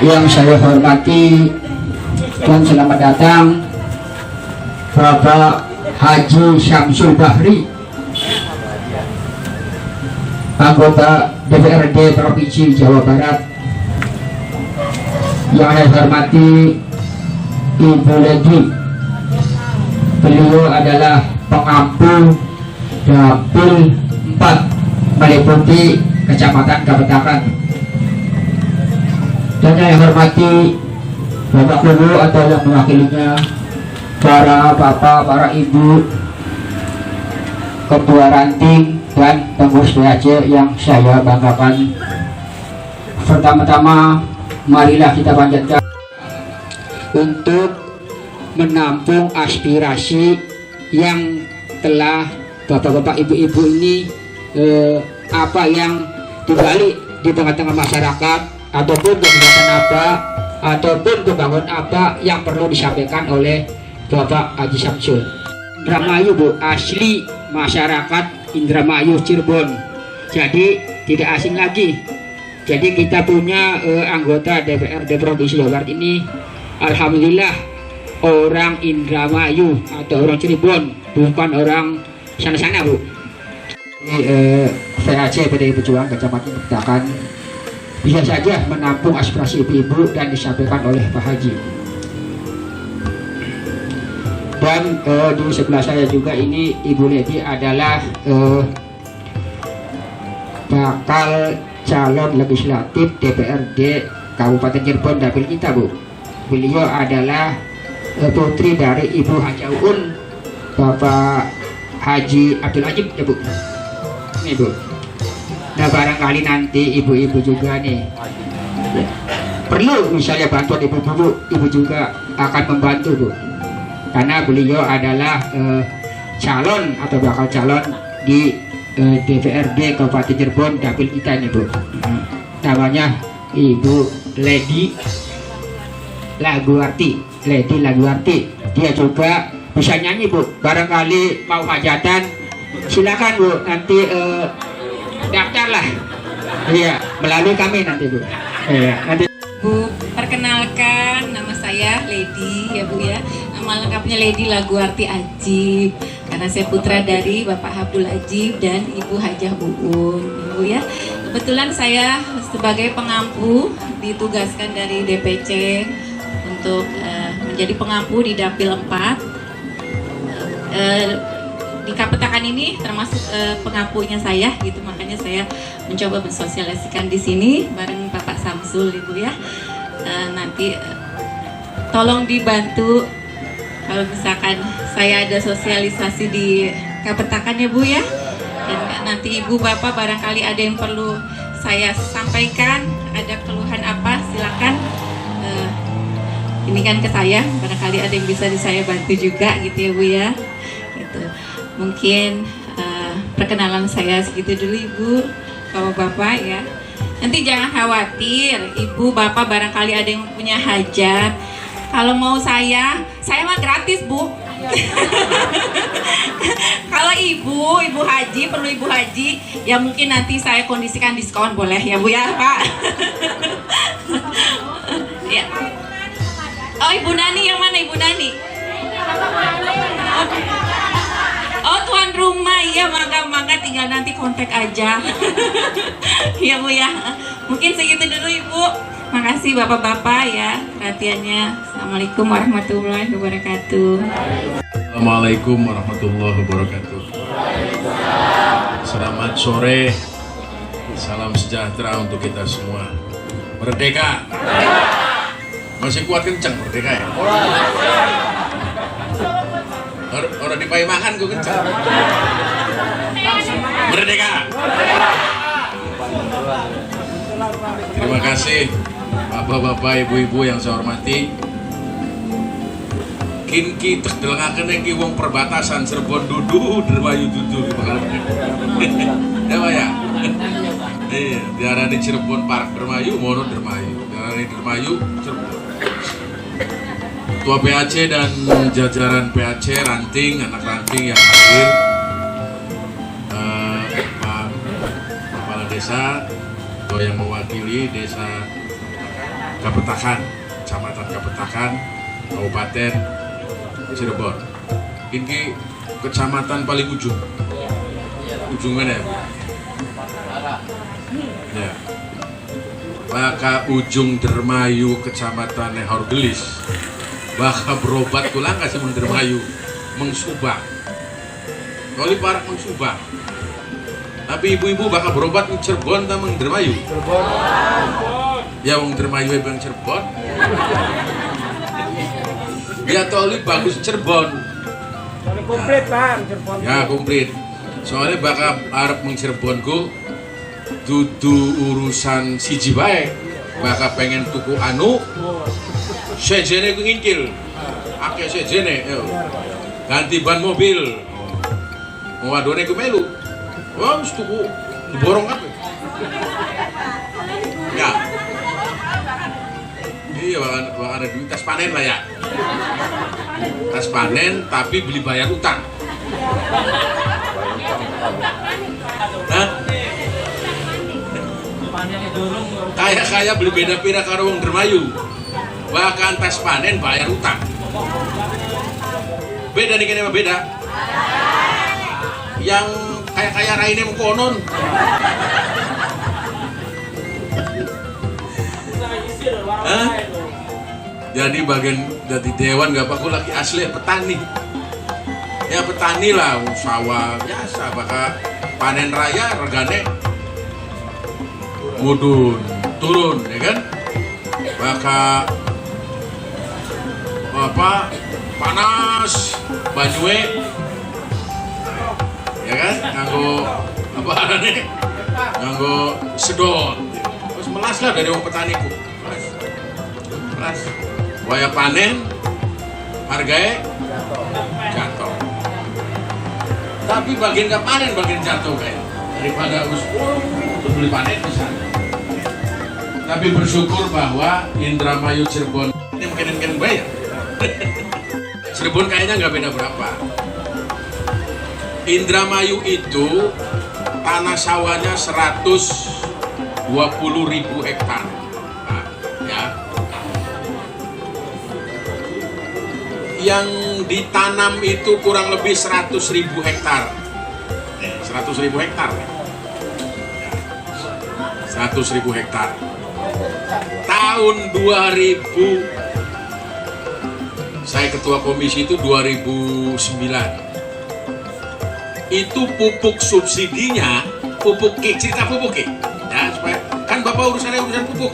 Yang saya hormati dan selamat datang Bapak Haji Syamsul Bahri, anggota DPRD Provinsi Jawa Barat. Yang saya hormati Ibu Ledi, beliau adalah pengampu Dapil 4 meliputi Kecamatan Kapetakan. Dan yang saya hormati Bapak Guru atau yang mewakilinya, para bapak, para ibu, ketua ranting dan pengurus PAC yang saya banggakan. Pertama-tama marilah kita panjatkan untuk menampung aspirasi yang telah bapak-bapak, ibu-ibu ini apa yang dibalik di tengah-tengah masyarakat, ataupun kegiatan apa, ataupun pembangunan apa yang perlu disampaikan oleh Bapak Haji Syamsul. Indramayu, Bu, asli masyarakat Indramayu Cirebon, jadi tidak asing lagi. Jadi kita punya anggota DPRD Provinsi Jawa Barat ini, alhamdulillah orang Indramayu atau orang Cirebon, bukan orang sana-sana, Bu. Ini PAC PDI Perjuangan Kecamatan Kapetakan bisa saja menampung aspirasi ibu-ibu dan disampaikan oleh Pak Haji. Dan di sebelah saya juga ini Ibu Ledi adalah bakal calon legislatif DPRD Kabupaten Cirebon dapil kita, Bu. Beliau adalah putri dari Ibu Haja Uun, Bapak Haji Abdul Ajib, ya, Bu. Ini, Bu. Nah, barangkali nanti ibu-ibu juga nih perlu misalnya bantuan ibu juga akan membantu, Bu, karena beliau adalah calon atau bakal calon di DPRD Kabupaten Cirebon dapil kita ini, Bu. Namanya Ibu Ledi Laguarti. Dia juga bisa nyanyi, Bu. Barangkali mau hajatan silakan, Bu, nanti daftarlah, iya, melalui kami nanti, Bu. Iya, nanti. Bu, perkenalkan, nama saya Ledi, ya, Bu, ya. Nama lengkapnya Ledi Laguarti Ajib, karena saya putra dari Bapak Abdul Ajib dan Ibu Hajah Uun, Bu, ya. Kebetulan saya sebagai pengampu ditugaskan dari DPC untuk menjadi pengampu di Dapil 4. Di Kapetakan ini termasuk pengampunya saya, gitu, makanya saya mencoba mensosialisasikan di sini bareng Bapak Samsul, Ibu, ya. Nanti tolong dibantu kalau misalkan saya ada sosialisasi di Kapetakan, ya, Bu, ya. Dan nanti Ibu Bapak barangkali ada yang perlu saya sampaikan, ada keluhan apa, silakan ini kan ke saya, barangkali ada yang bisa saya bantu juga, gitu, ya, Bu, ya. Gitu. Mungkin perkenalan saya segitu dulu, Ibu, Bapak-bapak, ya. Nanti jangan khawatir, Ibu Bapak barangkali ada yang punya hajat. Kalau mau saya mah gratis, Bu. Kalau Ibu Haji, perlu Ibu Haji, ya mungkin nanti saya kondisikan diskon, boleh, ya, Bu, ya, Pak. Ya. Oh, Ibu Nani, yang mana Ibu Nani? Oh, tuan rumah, ya, mangga tinggal nanti kontak aja. Ya, Bu, ya. Mungkin segitu dulu, Ibu. Makasih Bapak-bapak, ya, perhatiannya. Assalamualaikum warahmatullahi wabarakatuh. Assalamualaikum warahmatullahi wabarakatuh. Selamat sore. Salam sejahtera untuk kita semua. Merdeka. Masih kuat kencang merdeka, ya? Orang dipakai makan gue kencang. Merdeka. Terima kasih bapak-bapak, ibu-ibu yang saya hormati. Kinki terdelengaken iki wong perbatasan Cirebon dudu, Dermayu dudu. Ya, Pak, ya. Iya, diarani Cirebon Park Dermayu, mono Dermayu. Diarani Dermayu Cirebon. Ketua PAC dan jajaran PAC ranting, anak ranting yang hadir, Pak Kepala Desa atau yang mewakili Desa Kapetakan, Kecamatan Kapetakan, Kabupaten Cirebon. Ini kecamatan paling ujung. Ujung mana? Ya. Baka ujung Dermayu Kecamatan Horgelis. Baka berobat kulang kasih meng Dermayu, mengsubang. Kali parak mengsubang. Tapi ibu-ibu bakal berobat di Cirebon atau meng Dermayu? Ya wong Dermayu bang Cirebon. Ya toli bagus Cirebon. Komplit Pak, Cirebon. Ya komplit. Soalnya bakal arep meng Cirebonku dudu urusan siji bae. Bakal pengen tuku anu sejene ku ngincil. Akeh sejene yo. Ganti ban mobil. Wadone ku melu. Wah, mesti tuku diborong apa? Ya. Iya, bakal ada duit tas panen lah ya. Tas panen tapi beli bayar utang. Hah? Kayak beli beda pira karo wong Dermayu. Bahkan tas panen bayar utang. Beda nih kene beda. Yang kayak raine mengkonon. Hah? Jadi bagian dari dewan gak apa-apa lagi asli petani. Ya petani lah, sawah biasa bakal panen raya regane mudun turun ya kan, bakal apa panas banyue ya kan, nganggo apa nih, nganggo sedot terus melas lah dari wong petaniku melas waya panen harganya jatuh. Tapi bagian gak panen bagian jatuh kayak daripada beli panen bisa. Tapi bersyukur bahwa Indramayu Cirebon ini mungkin bayar. Cirebon kayaknya nggak beda berapa. Indramayu itu tanah sawahnya 120.000 hektar. Nah, ya. Yang ditanam itu kurang lebih 100.000 hektar. 100.000 hektar. 100.000 hektar. Tahun 2000 saya ketua komisi itu 2009. Itu pupuk subsidinya, pupuk cerita pupuk ya, supaya kan Bapak urusan pupuk.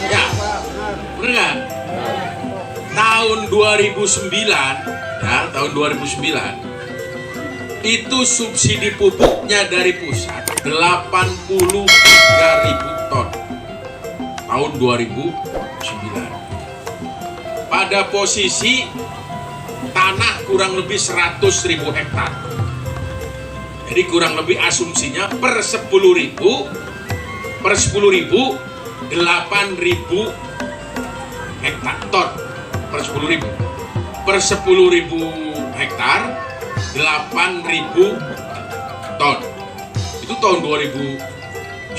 Ya. Benar nggak? Tahun 2009 ya, tahun 2009 itu subsidi pupuknya dari pusat 83.000 ton tahun 2009. Pada posisi tanah kurang lebih 100.000 hektar. Jadi kurang lebih asumsinya per 10.000 8.000 hektar ton per 10.000 per 10.000 hektar 8.000 ton. Itu tahun 2009.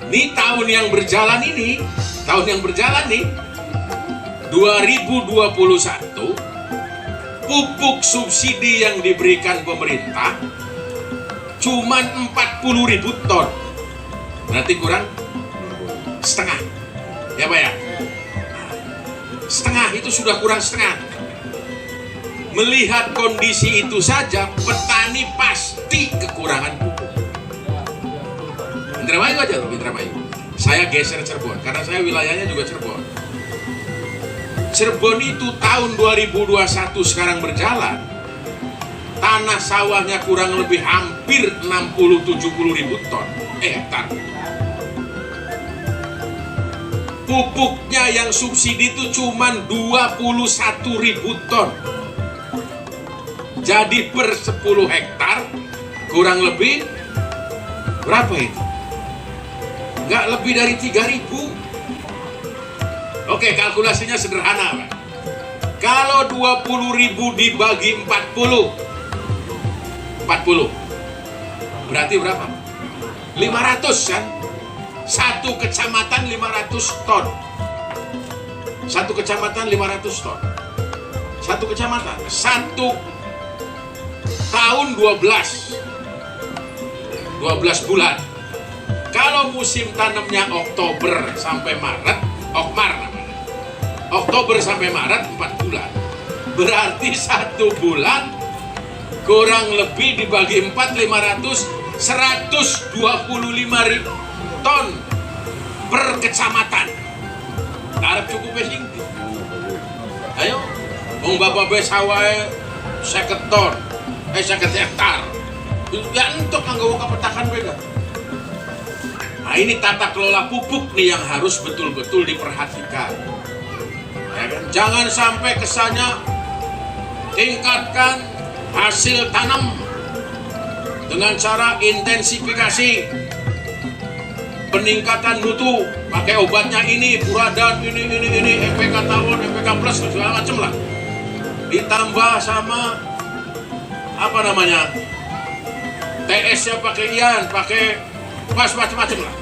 Ini tahun yang berjalan nih 2021, pupuk subsidi yang diberikan pemerintah cuman 40.000 ton. Berarti kurang setengah. Ya Pak ya? Setengah itu sudah kurang setengah. Melihat kondisi itu saja, petani pasti kekurangan pupuk. Indramayu aja loh, Indramayu. Saya geser Cirebon, karena saya wilayahnya juga Cirebon. Cirebon itu tahun 2021 sekarang berjalan, tanah sawahnya kurang lebih hampir 60-70.000 ton hektar. Pupuknya yang subsidi itu cuma 21.000 ton. Jadi per 10 hektar kurang lebih berapa itu? Nggak lebih dari 3.000. Oke, kalkulasinya sederhana Pak. Kalau 20.000 dibagi 40 berarti berapa? 500 kan? Satu kecamatan 500 ton. Satu kecamatan 500 ton. Satu kecamatan, satu tahun 12 bulan. Kalau musim tanamnya Oktober sampai Maret, Okmar namanya. Oktober sampai Maret 4 bulan. Berarti 1 bulan kurang lebih dibagi 4, 500, 125.000 ton per kecamatan. Harap cukup sing. Ayo, wong bapak besawae 50 ton, 50 hektar. Ya entuk kanggo kapetakan beda. Nah, ini tata kelola pupuk nih yang harus betul-betul diperhatikan. Ya kan? Jangan sampai kesannya tingkatkan hasil tanam dengan cara intensifikasi, peningkatan mutu, pakai obatnya ini, Puradan, ini, MPK Tawon, MPK Plus, segala macam lah. Ditambah sama apa namanya, TS-nya pakai ian, pakai macam-macam lah,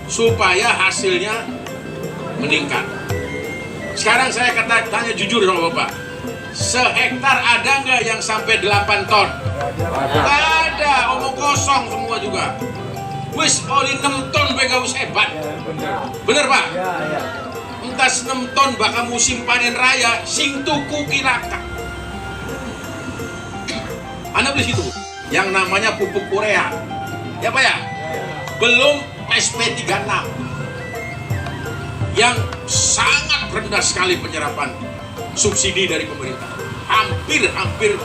supaya hasilnya meningkat. Sekarang saya tanya jujur sama Bapak, sehektar ada nggak yang sampai 8 ton? Nggak ada, omong kosong semua juga. Wis oli 6 ton bega wis hebat. Bener Pak? Entah 6 ton bakal musim panen raya sing tuku kilaka. Anda beli situ yang namanya pupuk urea. Ya Pak ya? Belum SP36 yang sangat rendah sekali penyerapan subsidi dari pemerintah. Hampir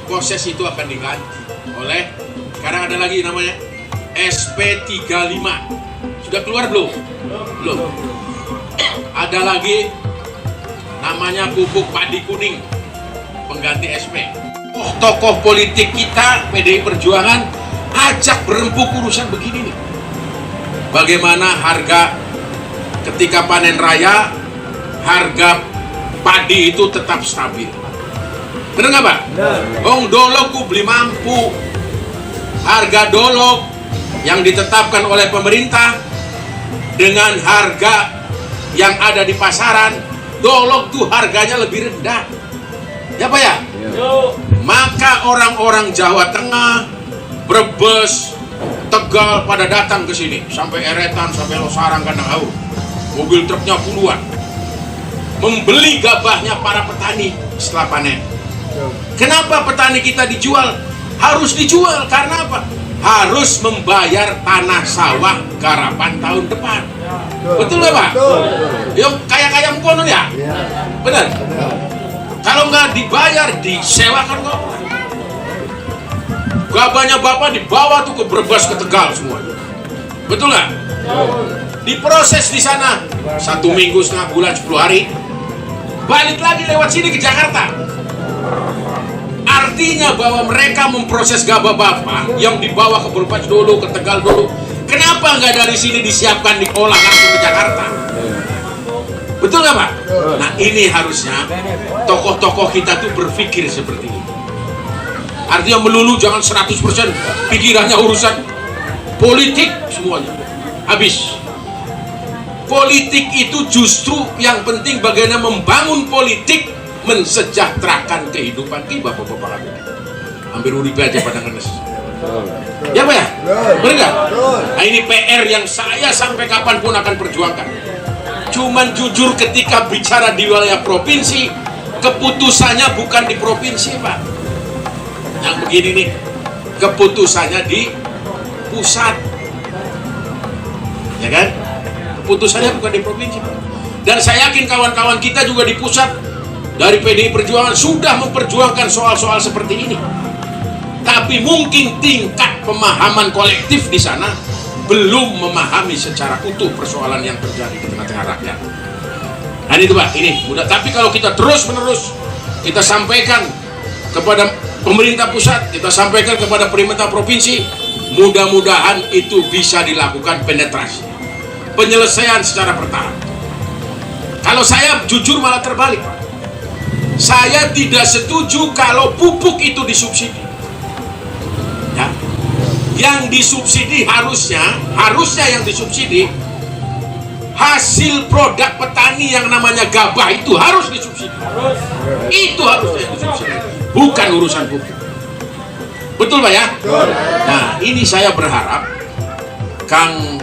proses itu akan diganti oleh, sekarang ada lagi namanya SP35. Sudah keluar belum? Belum. Ada lagi namanya pupuk padi kuning pengganti SP. Tokoh politik kita PDI Perjuangan ajak berembuk urusan begini nih. Bagaimana harga ketika panen raya, harga padi itu tetap stabil. Bener nggak Pak? Wong dolog ku beli mampu. Harga dolog yang ditetapkan oleh pemerintah dengan harga yang ada di pasaran, dolog tuh harganya lebih rendah. Ya Pak ya? Maka orang-orang Jawa Tengah, Brebes, Tegal pada datang ke sini, sampai Eretan, sampai Losarang, Kandang Haur. Mobil truknya puluhan. Membeli gabahnya para petani setelah panen. Kenapa petani kita dijual? Harus dijual karena apa? Harus membayar tanah sawah garapan tahun depan. Betul nggak Pak? Yang kaya-kaya konon ya? Benar? Kalau nggak dibayar, disewakan kok. Gabahnya Bapak dibawa tuh ke Brebes, ke Tegal semua. Betul nggak? Diproses di sana 1 minggu, setengah bulan, 10 hari. Balik lagi lewat sini ke Jakarta. Artinya bahwa mereka memproses gabah Bapak yang dibawa ke Brebes dulu, ke Tegal dulu. Kenapa nggak dari sini disiapkan, diolah langsung ke Jakarta? Betul nggak Pak? Nah ini harusnya tokoh-tokoh kita tuh berpikir seperti ini. Artinya melulu jangan 100% pikirannya urusan politik semuanya. Habis. Politik itu justru yang penting bagaimana membangun politik, mensejahterakan kehidupan kita Bapak-bapak. Hampir urip aja pada ngenes. Ya Pak ya? Benar nggak? Nah ini PR yang saya sampai kapanpun akan perjuangkan. Cuman jujur ketika bicara di wilayah provinsi, keputusannya bukan di provinsi Pak. Yang begini nih, keputusannya di pusat. Ya kan? Keputusannya bukan di provinsi Pak. Dan saya yakin kawan-kawan kita juga di pusat dari PDI Perjuangan sudah memperjuangkan soal-soal seperti ini. Tapi mungkin tingkat pemahaman kolektif di sana belum memahami secara utuh persoalan yang terjadi di tengah-tengah rakyat. Dan itu Pak, ini mudah. Tapi kalau kita terus-menerus kita sampaikan kepada pemerintah pusat, kita sampaikan kepada pemerintah provinsi, mudah-mudahan itu bisa dilakukan penetrasi, penyelesaian secara bertahap. Kalau saya jujur malah terbalik, Pak. Saya tidak setuju kalau pupuk itu disubsidi. Ya. Yang disubsidi harusnya yang disubsidi hasil produk petani yang namanya gabah itu harus disubsidi. Itu harusnya disubsidi, bukan urusan pupuk. Betul Pak ya? Nah, ini saya berharap Kang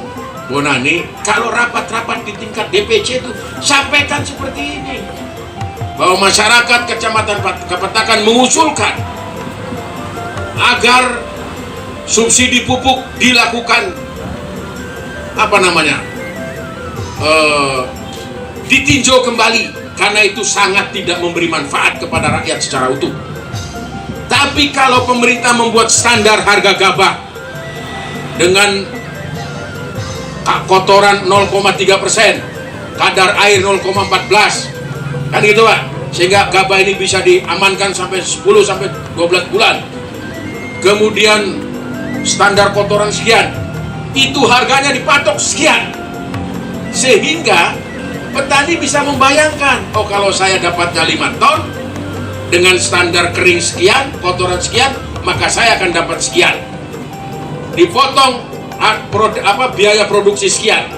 Bonani, kalau rapat-rapat di tingkat DPC itu sampaikan seperti ini, bahwa masyarakat Kecamatan Kapetakan mengusulkan agar subsidi pupuk dilakukan ditinjau kembali, karena itu sangat tidak memberi manfaat kepada rakyat secara utuh. Tapi kalau pemerintah membuat standar harga gabah dengan kotoran 0,3%, kadar air 0,14, kan gitu Pak, sehingga gabah ini bisa diamankan sampai 10 sampai 12 bulan. Kemudian standar kotoran sekian, itu harganya dipatok sekian, sehingga petani bisa membayangkan, oh kalau saya dapatnya 5 ton dengan standar kering sekian, kotoran sekian, maka saya akan dapat sekian, dipotong biaya produksi sekian,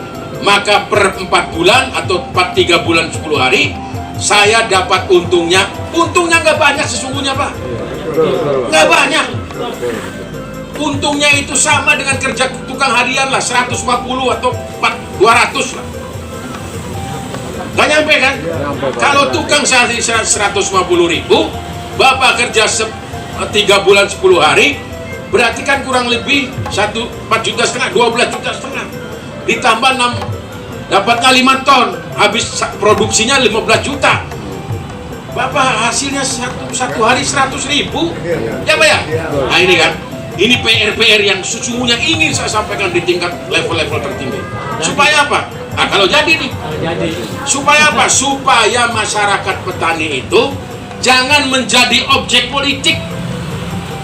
maka per 4 bulan atau 3 bulan 10 hari saya dapat untungnya nggak banyak sesungguhnya Pak, nggak banyak. Untungnya itu sama dengan kerja tukang harian lah, 150 atau 200 lah, nggak nyampe kan? Kalau tukang sehari 150.000, Bapak kerja 3 bulan 10 hari, berarti kan kurang lebih 4,5 juta, 12,5 juta, ditambah 6, dapatnya 5 ton, habis produksinya 15 juta, Bapak hasilnya satu hari 100.000, ya Pak ya? Nah ini kan, ini PR yang sesungguhnya ingin saya sampaikan di tingkat level-level tertinggi. Supaya apa? Nah kalau jadi nih, supaya apa? Supaya masyarakat petani itu jangan menjadi objek politik,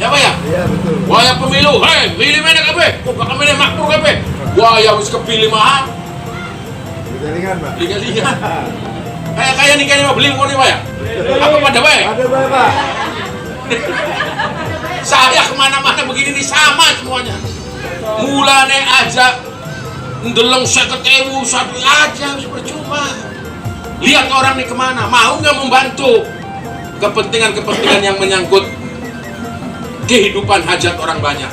ya Pak ya? Iya betul. Wah ya pemilu, hei milih mana kabe? Kok kami makmur kabe? Wah ya harus kepilih mahal. Liga-ligan Pak. Liga-ligan. Kayak nih kayaknya mau beli kok nih Pak ya? Apa pada baik? Ada baik Pak. Saya kemana-mana begini nih sama semuanya. Mulane aja ndeleng 50.000 satu aja percuma. Lihat orang nih kemana, mau nggak membantu kepentingan-kepentingan yang menyangkut kehidupan hajat orang banyak.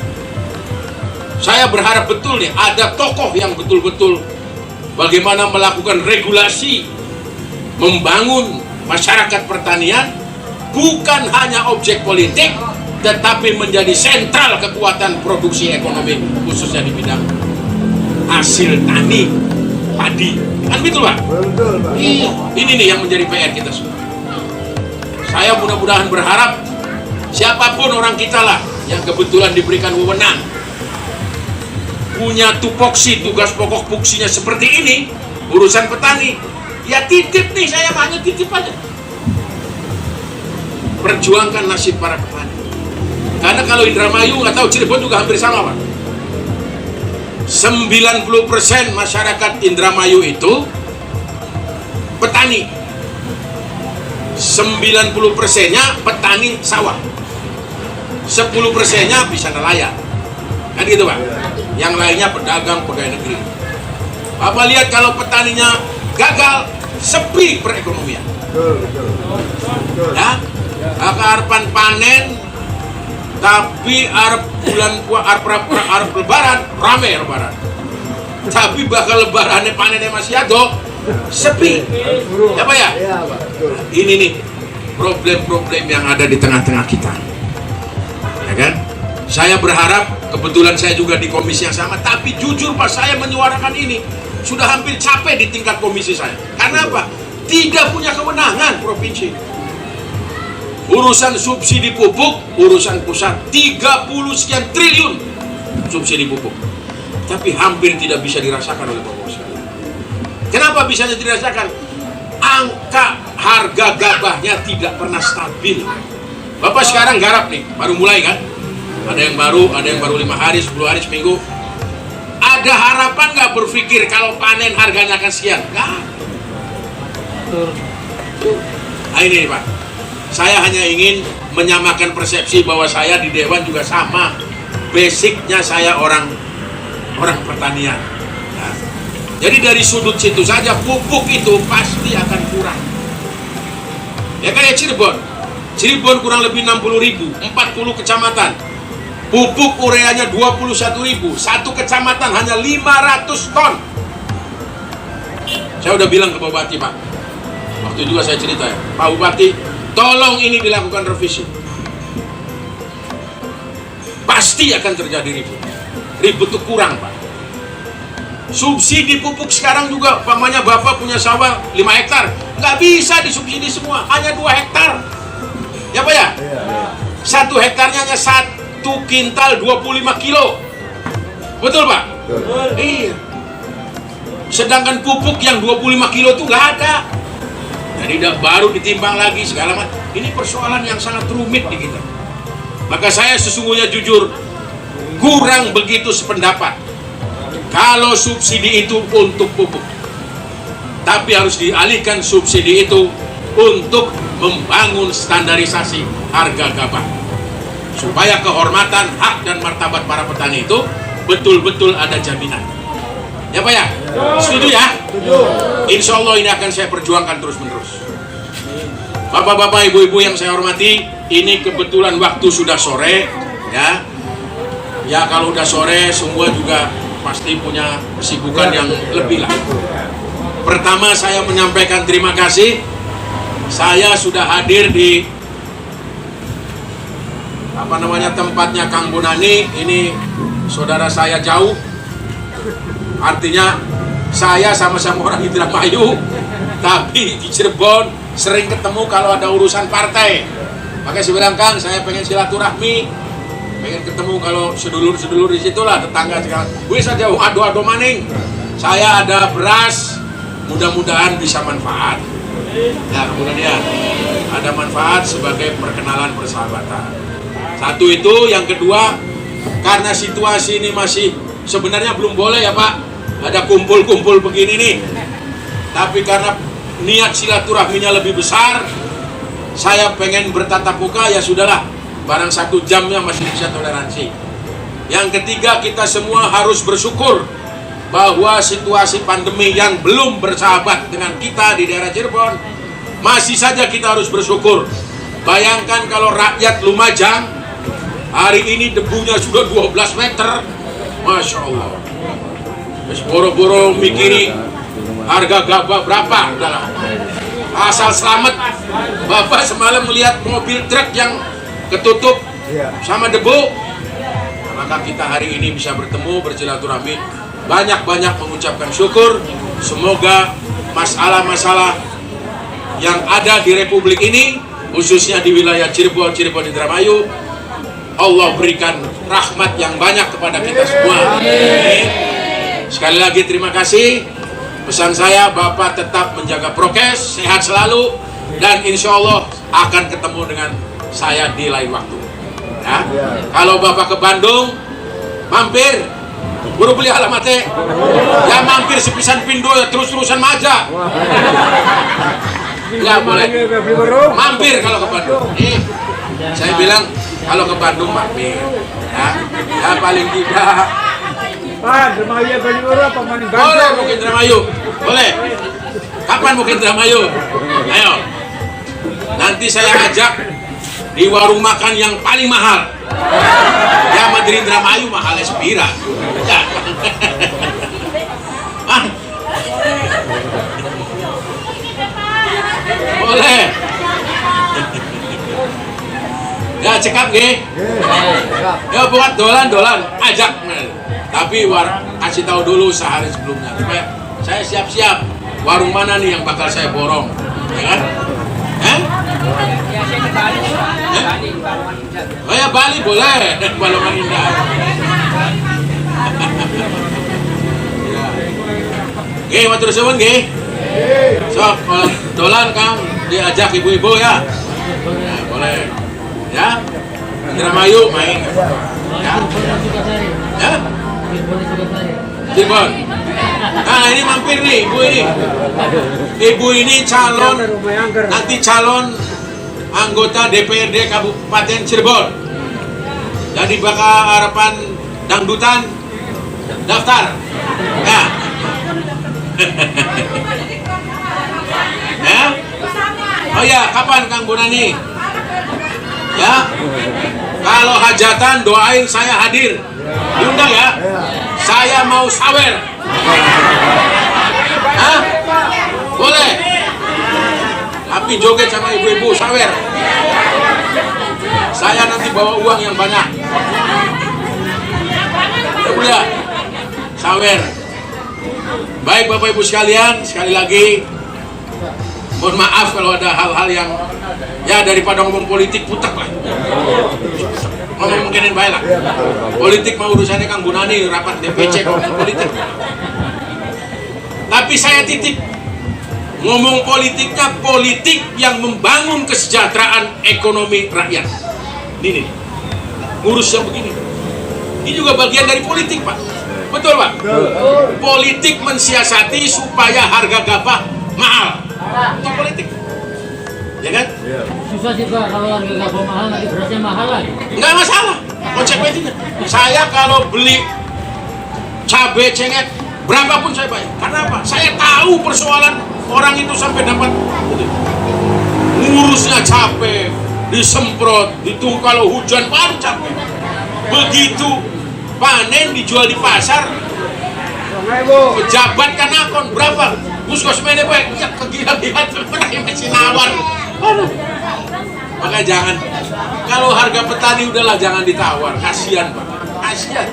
Saya berharap betul nih ada tokoh yang betul-betul bagaimana melakukan regulasi, membangun masyarakat pertanian bukan hanya objek politik, tetapi menjadi sentral kekuatan produksi ekonomi, khususnya di bidang hasil tani padi, kan betul Pak? Betul Pak. Ini nih yang menjadi PR kita semua. Saya mudah-mudahan berharap siapapun orang kita lah yang kebetulan diberikan wewenang, punya tupoksi, tugas pokok fungsinya seperti ini, urusan petani, ya titip nih, saya hanya titip aja. Perjuangkan nasib para petani. Karena kalau Indramayu, nggak tahu Cirebon juga hampir sama Pak. 90% masyarakat Indramayu itu petani. 90%-nya petani sawah. 10%-nya bisa nelayan. Kan gitu Pak. Yang lainnya pedagang, pegawai negeri. Bapak lihat kalau petaninya gagal, sepi perekonomian. Ya, harapan panen, tapi arep lebaran rame lebaran. Tapi bakal lebarannya panennya masih ada, sepi. Ya Pak ya? Ini nih problem-problem yang ada di tengah-tengah kita. Ya kan? Saya berharap, kebetulan saya juga di komisi yang sama, tapi jujur Pak, saya menyuarakan ini sudah hampir capek di tingkat komisi saya. Karena apa? Tidak punya kewenangan provinsi. Urusan subsidi pupuk, urusan pusat 30 sekian triliun subsidi pupuk, tapi hampir tidak bisa dirasakan oleh Bapak sekalian. Kenapa bisa dirasakan? Angka harga gabahnya tidak pernah stabil. Bapak sekarang garap nih, baru mulai kan? Ada yang baru 5 hari, 10 hari, seminggu. Ada harapan nggak berpikir kalau panen harganya akan sekian? Nggak. Nah ini Pak, saya hanya ingin menyamakan persepsi bahwa saya di Dewan juga sama. Basicnya saya orang pertanian. Nah, Jadi dari sudut situ saja pupuk itu pasti akan kurang. Ya kayak Cirebon kurang lebih 60.000, 40 kecamatan. Pupuk ureanya 21.000, satu kecamatan hanya 500 ton. Saya udah bilang ke Pak Bupati, Pak. Waktu juga saya cerita ya, Pak Bupati, tolong ini dilakukan revisi. Pasti akan terjadi ribut. Ribut itu kurang, Pak. Subsidi pupuk sekarang juga, pamannya Bapak punya sawah 5 hektar, nggak bisa disubsidi semua, hanya 2 hektar. Ya Pak ya? 1 hektarnya hanya 1 kintal 25 kilo. Betul Pak? Betul. Iya. Sedangkan pupuk yang 25 kilo itu nggak ada. Jadi baru ditimbang lagi segala macam. Ini persoalan yang sangat rumit di kita. Maka saya sesungguhnya jujur kurang begitu sependapat kalau subsidi itu untuk pupuk, tapi harus dialihkan subsidi itu untuk membangun standarisasi harga gabah supaya kehormatan, hak dan martabat para petani itu betul-betul ada jaminan. Ya Pak ya? Setuju ya? Insya Allah ini akan saya perjuangkan terus-menerus. Bapak-bapak, ibu-ibu yang saya hormati, ini kebetulan waktu sudah sore ya. Ya kalau udah sore semua juga pasti punya kesibukan yang lebih lah. Pertama saya menyampaikan terima kasih. Saya sudah hadir di tempatnya Kang Bonani. Ini saudara saya jauh. Artinya saya sama-sama orang Indramayu, tapi di Cirebon sering ketemu kalau ada urusan partai. Makanya saya bilang, Kang, saya pengen silaturahmi, pengen ketemu kalau sedulur-sedulur di situlah, tetangga sekarang. Bisa jauh ado-ado maning. Saya ada beras, mudah-mudahan bisa manfaat. Ya, kemudian ada manfaat sebagai perkenalan persahabatan. Satu itu, yang kedua, karena situasi ini masih sebenarnya belum boleh ya Pak, ada kumpul-kumpul begini nih. Tapi karena niat silaturahminya lebih besar, saya pengen bertatap muka, ya sudahlah, barang 1 jamnya masih bisa toleransi. Yang ketiga, kita semua harus bersyukur bahwa situasi pandemi yang belum bersahabat dengan kita di daerah Cirebon, masih saja kita harus bersyukur. Bayangkan kalau rakyat Lumajang hari ini debunya sudah 12 meter, Masya Allah. Boro-boro mikiri harga gabah berapa, udahlah. Asal selamat. Bapak semalam melihat mobil truk yang ketutup sama debu. Maka kita hari ini bisa bertemu, bersilaturahmi, banyak-banyak mengucapkan syukur. Semoga masalah-masalah yang ada di Republik ini, khususnya di wilayah Cirebon Indramayu, Allah berikan rahmat yang banyak kepada kita semua. Sekali lagi terima kasih. Pesan saya, Bapak tetap menjaga prokes, sehat selalu, dan insya Allah akan ketemu dengan saya di lain waktu. Ya. Kalau Bapak ke Bandung, mampir, buru beli alamatnya, ya mampir sepisan pindo ya terus-terusan maja. Ya boleh, mampir kalau ke Bandung. Saya bilang kalau ke Bandung mampir, ya paling tidak. Pak, Indramayu Baliwaro apa Maning Bandung? Boleh mungkin Indramayu, boleh. Kapan mungkin Indramayu? Ayo. Nanti saya ajak di warung makan yang paling mahal. Ya Madri Indramayu mahal Espira. Ya. Boleh. Ya cekap nggih. Ya buat dolan-dolan ajak. Tapi kasih tahu dulu sehari sebelumnya supaya saya siap-siap warung mana nih yang bakal saya borong, ya kan? Oh ya Bali boleh, Balongan Indah. Oke, matur suwun nggih. Sok dolan Kang diajak ibu-ibu ya. Ya boleh. Ya. Indramayu main. Ya. Ya. Cirebon. Nah ini mampir nih ibu ini. Ibu ini calon, nanti calon anggota DPRD Kabupaten Cirebon. Jadi bakal harapan dangdutan daftar. Ya. Ya? Oh ya, kapan Kang Bonani? Ya? Kalau hajatan doain saya hadir. Diundang ya? Saya mau sawer. Hah? Boleh? Tapi joget sama ibu-ibu sawer. Saya nanti bawa uang yang banyak. Udah, sawer. Baik Bapak Ibu sekalian, sekali lagi mohon maaf kalau ada hal-hal yang ya daripada ngomong politik putek lah. Ngomong mungkinin baik lah. Politik mau urusannya Kang Bonani rapat DPC ngomong politik. Tapi saya titip ngomong politiknya politik yang membangun kesejahteraan ekonomi rakyat. Ini nih, ngurus yang begini. Ini juga bagian dari politik, Pak. Betul, Pak? Politik mensiasati supaya harga gabah mahal. Itu politik. Ya kan? Susah sih Pak, kalau harga gabah mahal nanti berasnya mahal lagi. Nggak masalah konsekuensinya. Saya kalau beli cabai cengek berapapun saya bayar. Karena apa? Saya tahu persoalan orang itu sampai dapat ngurusnya capek, disemprot, ditunggu kalau hujan baru capek. Begitu panen dijual di pasar, pejabat kan akun berapa? Muskos mene baik, ya kegiatan masih nawar. Maka jangan, kalau harga petani udahlah jangan ditawar, kasihan Pak, kasihan.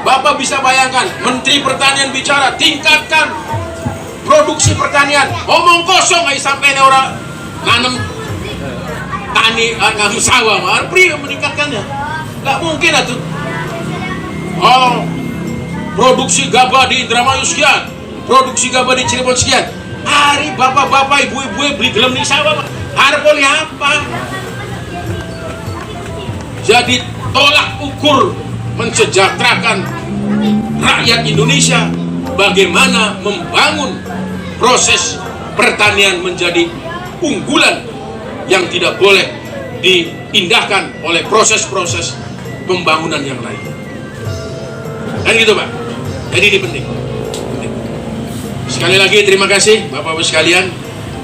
Bapak bisa bayangkan, Menteri Pertanian bicara tingkatkan produksi pertanian, omong kosong aja sampai ini orang nanam tani, nanam sawah, harus meningkatkannya, nggak mungkin atuh. Oh, produksi gabah di Indramayu sekian, produksi gabah di Cirebon sekian. Hari bapak-bapak, ibu-ibu beli gelem di sawah, harus boleh apa? Jadi tolak ukur mensejahterakan rakyat Indonesia, bagaimana membangun proses pertanian menjadi unggulan yang tidak boleh diindahkan oleh proses-proses pembangunan yang lain. Kan gitu Pak. Jadi ini penting. Sekali lagi terima kasih Bapak-Bapak sekalian.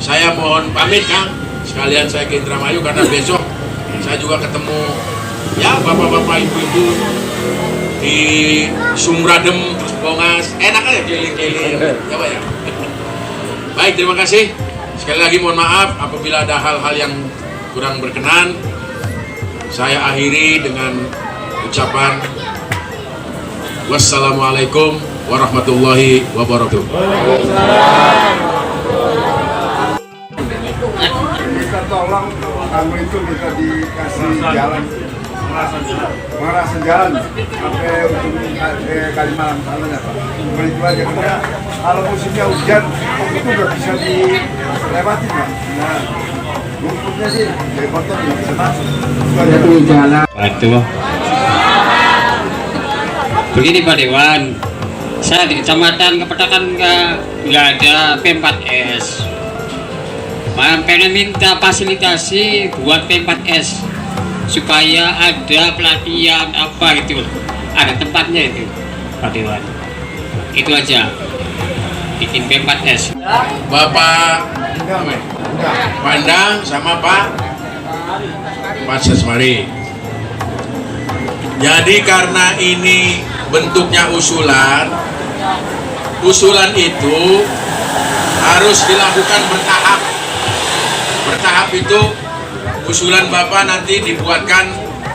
Saya mohon pamit Kang. Sekalian saya ke Indramayu karena besok saya juga ketemu ya Bapak-Bapak Ibu-ibu di Sumradem terus Bongas. Enak aja keliling-keliling. Ya Pak ya. Baik, terima kasih. Sekali lagi mohon maaf apabila ada hal-hal yang kurang berkenan. Saya akhiri dengan ucapan wassalamualaikum warahmatullahi wabarakatuh. Kita tolong kamu itu kita dikasih jalan merasan jalan sampai ujung Kalimalang sana ya Pak. Cuma itu aja karena kalau musimnya hujan itu nggak bisa dilewati Pak. Nah, rumputnya sih dari kotor nggak bisa masuk. Itu aja. Itu jalan. Waduh. Begini Pak Dewan, saya di kecamatan Kepetakan nggak ada P4S. Pengen minta fasilitasi buat P4S supaya ada pelatihan apa gitu, ada tempatnya itu Pak Dewan. Itu aja, bikin P4S. Bapak Pandang sama Pak Sesmari. Jadi karena ini bentuknya usulan itu harus dilakukan bertahap. Bertahap itu usulan Bapak nanti dibuatkan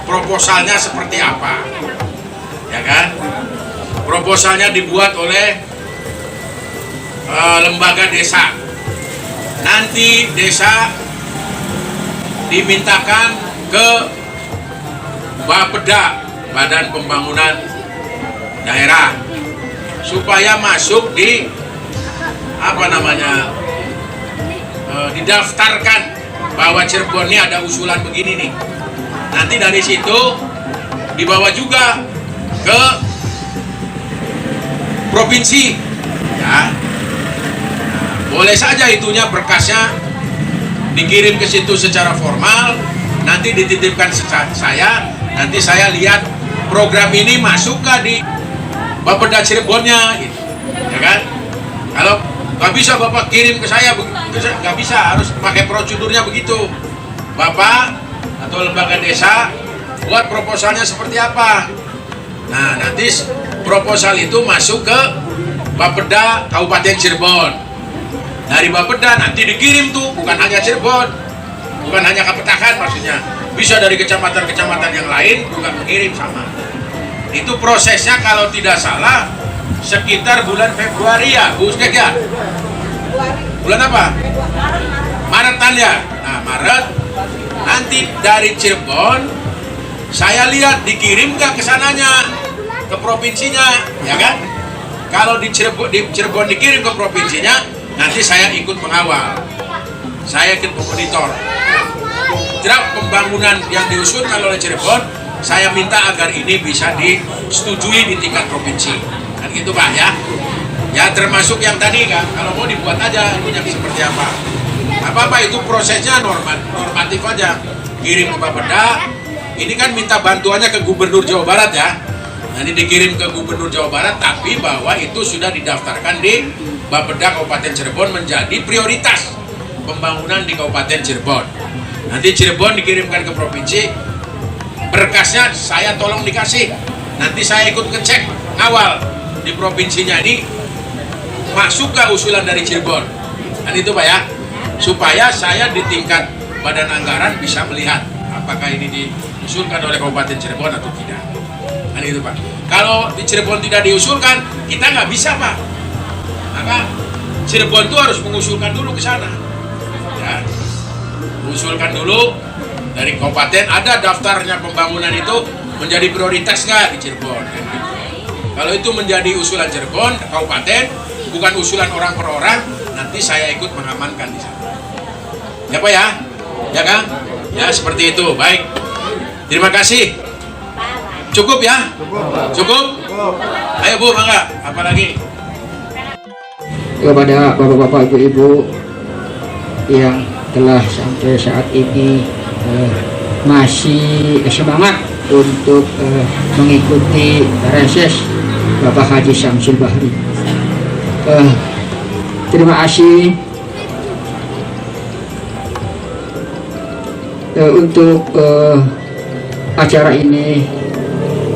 proposalnya seperti apa, ya kan? Proposalnya dibuat oleh lembaga desa. Nanti desa dimintakan ke Bapeda, Badan Pembangunan Daerah, supaya masuk di didaftarkan bahwa Cirebon ini ada usulan begini nih. Nanti dari situ dibawa juga ke provinsi, ya. Boleh saja itunya berkasnya dikirim ke situ secara formal, nanti dititipkan saya, nanti saya lihat program ini masuk di Bapeda Cirebonnya, gitu, ya kan? Kalau Nggak bisa Bapak kirim ke saya, nggak bisa, harus pakai prosedurnya begitu. Bapak atau lembaga desa buat proposalnya seperti apa. Nah, nanti proposal itu masuk ke Bapeda Kabupaten Cirebon. Dari Bapeda nanti dikirim tuh, bukan hanya Cirebon, bukan hanya Kapetakan maksudnya, bisa dari kecamatan-kecamatan yang lain juga mengirim sama. Itu prosesnya kalau tidak salah sekitar bulan Februari ya, Bu Skek ya? Bulan apa? Maretan ya? Nah, Maret nanti dari Cirebon saya lihat dikirim nggak ke sananya, ke provinsinya, ya kan? Kalau di Cirebon dikirim ke provinsinya, nanti saya ikut mengawal, saya ikut memonitor. Draft pembangunan yang diusulkan oleh Cirebon, saya minta agar ini bisa disetujui di tingkat provinsi, kan gitu Pak ya? Ya termasuk yang tadi kan, kalau mau dibuat aja itunya seperti apa. Apa-apa itu prosesnya normatif aja. Kirim ke Bapeda, ini kan minta bantuannya ke Gubernur Jawa Barat ya. Nanti dikirim ke Gubernur Jawa Barat, tapi bahwa itu sudah didaftarkan di Bapeda Kabupaten Cirebon menjadi prioritas pembangunan di Kabupaten Cirebon. Nanti Cirebon dikirimkan ke provinsi, berkasnya saya tolong dikasih. Nanti saya ikut ngecek awal di provinsinya ini masuk ke usulan dari Cirebon. Dan itu Pak ya, supaya saya di tingkat badan anggaran bisa melihat apakah ini diusulkan oleh Kabupaten Cirebon atau tidak. Kan itu Pak. Kalau di Cirebon tidak diusulkan, kita nggak bisa Pak. Maka Cirebon itu harus mengusulkan dulu ke sana. Ya, mengusulkan dulu dari kabupaten, ada daftarnya pembangunan itu menjadi prioritas nggak di Cirebon. Kan gitu. Kalau itu menjadi usulan Cirebon, kabupaten, bukan usulan orang per orang, nanti saya ikut mengamankan di sana. Ya Pak ya? Ya kan? Ya seperti itu. Baik. Terima kasih. Cukup ya? Cukup? Ayo Bu, mangga. Apa lagi? Kepada bapak-bapak, ibu-ibu yang telah sampai saat ini masih semangat untuk mengikuti reses Bapak Haji Syamsul Bahri. Terima kasih untuk acara ini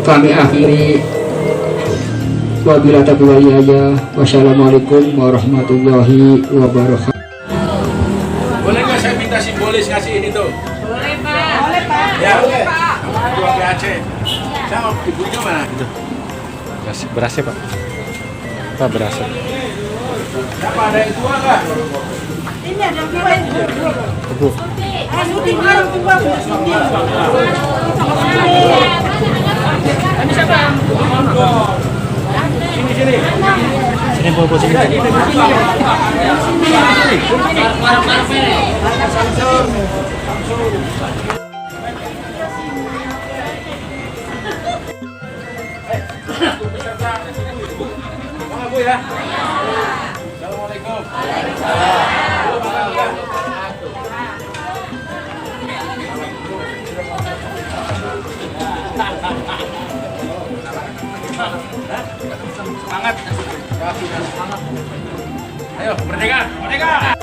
kami akhiri. Wabila taufiq wal hidayah. Wassalamualaikum warahmatullahi wabarakatuh. Boleh nggak saya minta simbolis kasih ini tuh? Boleh Pak. Boleh Pak. Ya. Boleh Pak. Dua PAC. Sama ibunya mana? Itu. Berasnya Pak. Pak berasnya. Siapa ada yang tua nggak? Ini ada yang tua ini. Bu. Syuting orang tua Bu. Syuting. Ini siapa? Sini Bu, sini. Mana Bu ya? Assalamualaikum. Semangat. Ayo, merdeka, merdeka.